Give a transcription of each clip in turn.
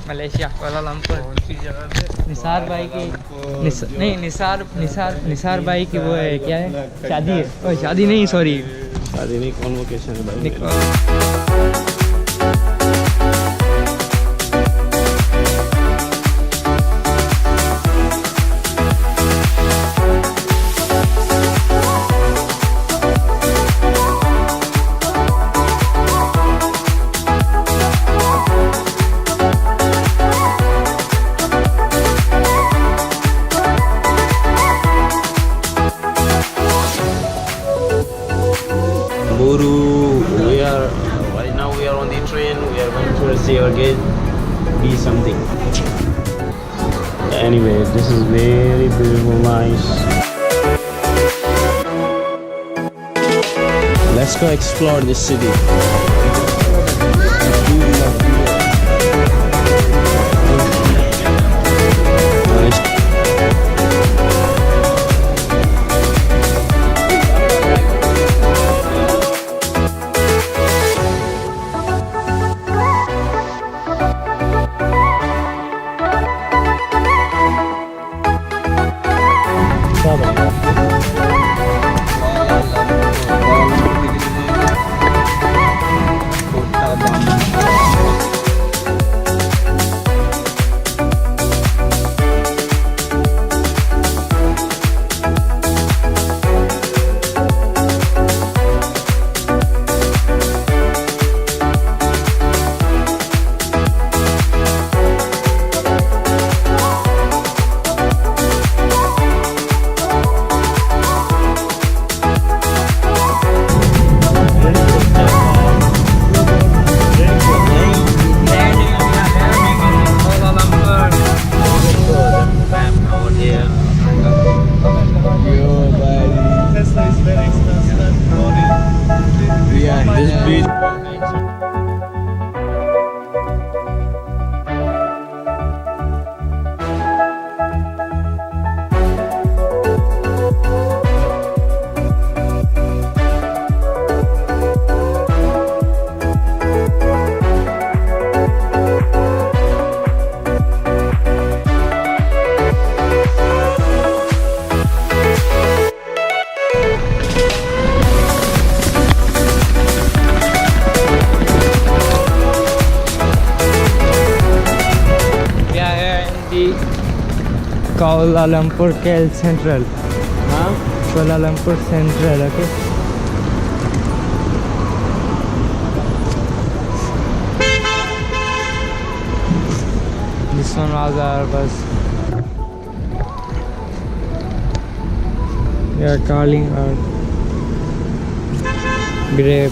Malaysia कुआला Lumpur. कौन सी जगह पे? निसार भाई की नहीं निसार भाई की वो है क्या है शादी है। ओ शादी नहीं सॉरी शादी नहीं कॉन्वोकेशन है भाई। Right now we are on the train. We are going to receive again. Be something. Anyway, this is very beautiful, nice. Let's go explore this city. Kuala Lumpur KL Central. Huh? Kuala Lumpur Central, okay? This one was our bus. We are calling our Grab.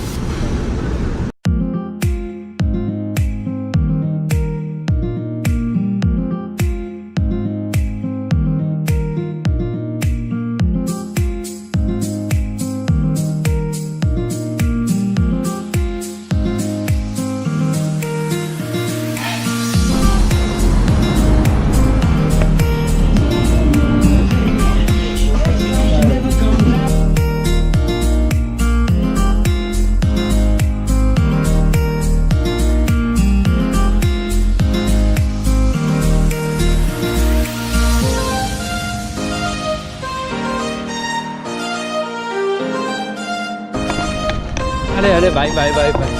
अरे भाई भाई भाई भाई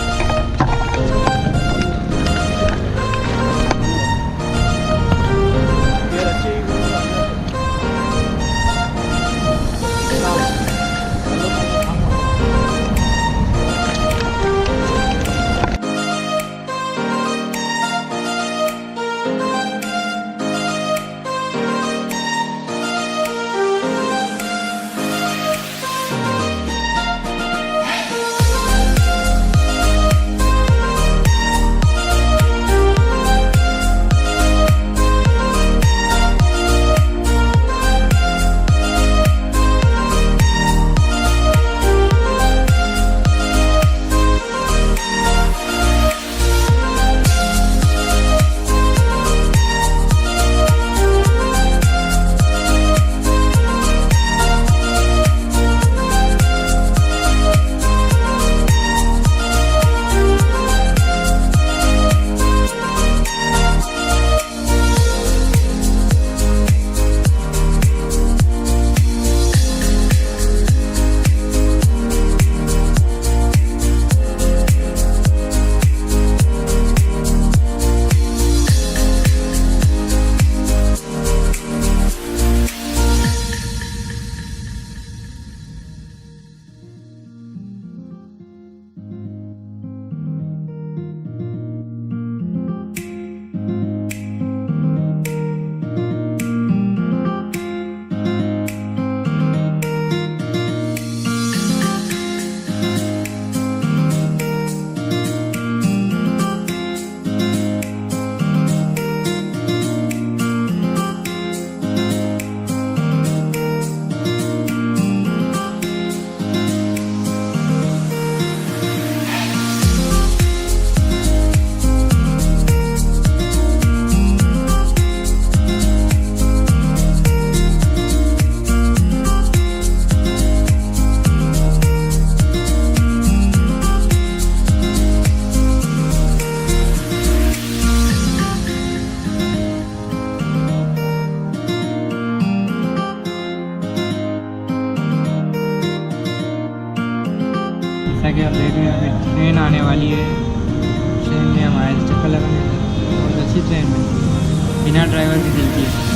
देख रहे हैं अभी train आने वाली है। ट्रेन में हमारे चक्कर लगाने बहुत अच्छी ट्रेन है, बिना ड्राइवर की चलती है।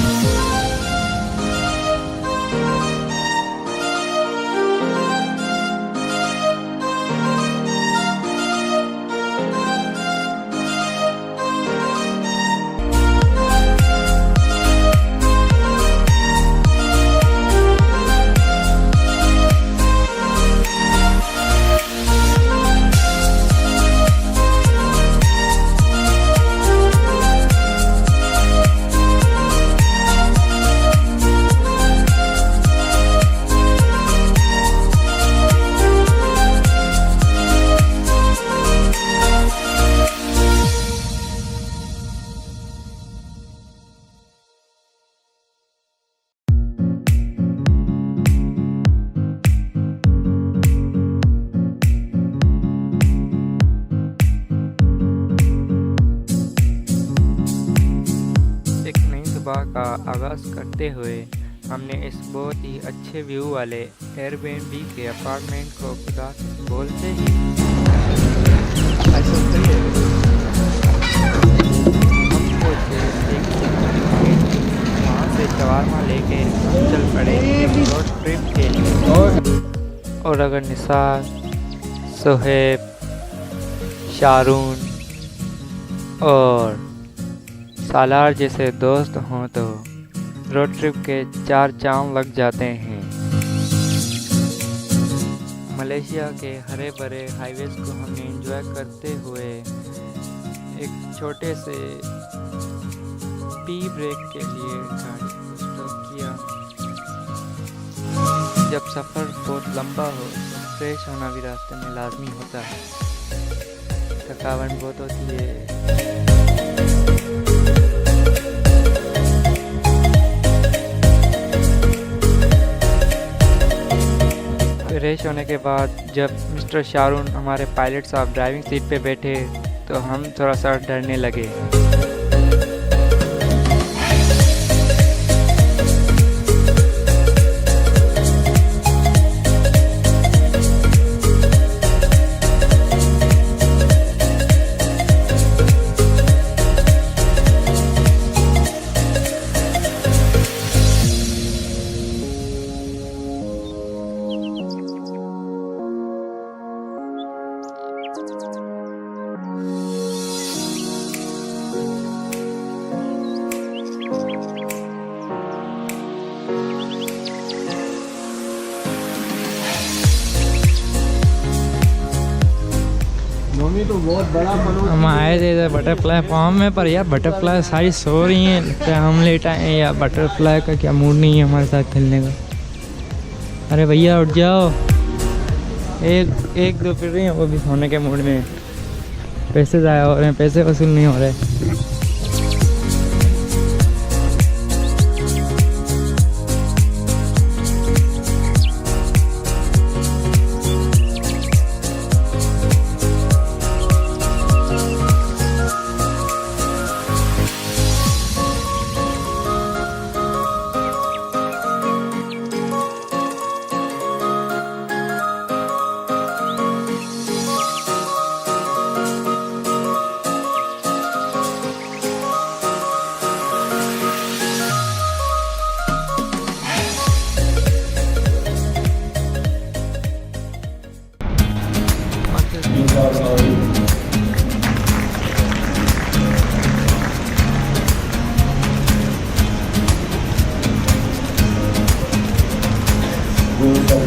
का आगाज़ करते हुए हमने इस बहुत ही अच्छे व्यू वाले एयरबीएनबी के अपार्टमेंट को खुदा बोलते ही हम पहुँचे। वहाँ से शवारमा लेके हम चल पड़े रोड ट्रिप के लिए। और अगर निसार, सोहेब, शारून और सालार जैसे दोस्त हों तो रोड ट्रिप के 4 चांद लग जाते हैं। मलेशिया के हरे भरे हाईवेज को हमने एंजॉय करते हुए एक छोटे से टी ब्रेक के लिए गाड़ी को स्टॉप किया। जब सफ़र बहुत लंबा हो तो फ्रेश होना भी रास्ते में लाजमी होता है, थकावट बहुत होती है। फ्रेश होने के बाद जब मिस्टर शारून हमारे पायलट साहब ड्राइविंग सीट पे बैठे तो हम थोड़ा सा डरने लगे। तो बहुत बड़ा हम आए थे इधर बटरफ्लाई फार्म में, पर यार बटरफ्लाई सारी सो रही हैं, लगता है हम लेट आए हैं। या बटरफ्लाई का क्या मूड नहीं है हमारे साथ खेलने का। अरे भैया उठ जाओ, एक दो फिर रही हैं, वो भी सोने के मूड में। पैसे ज़ाया हो रहे हैं, पैसे वसूल नहीं हो रहे।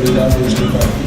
Estabilidade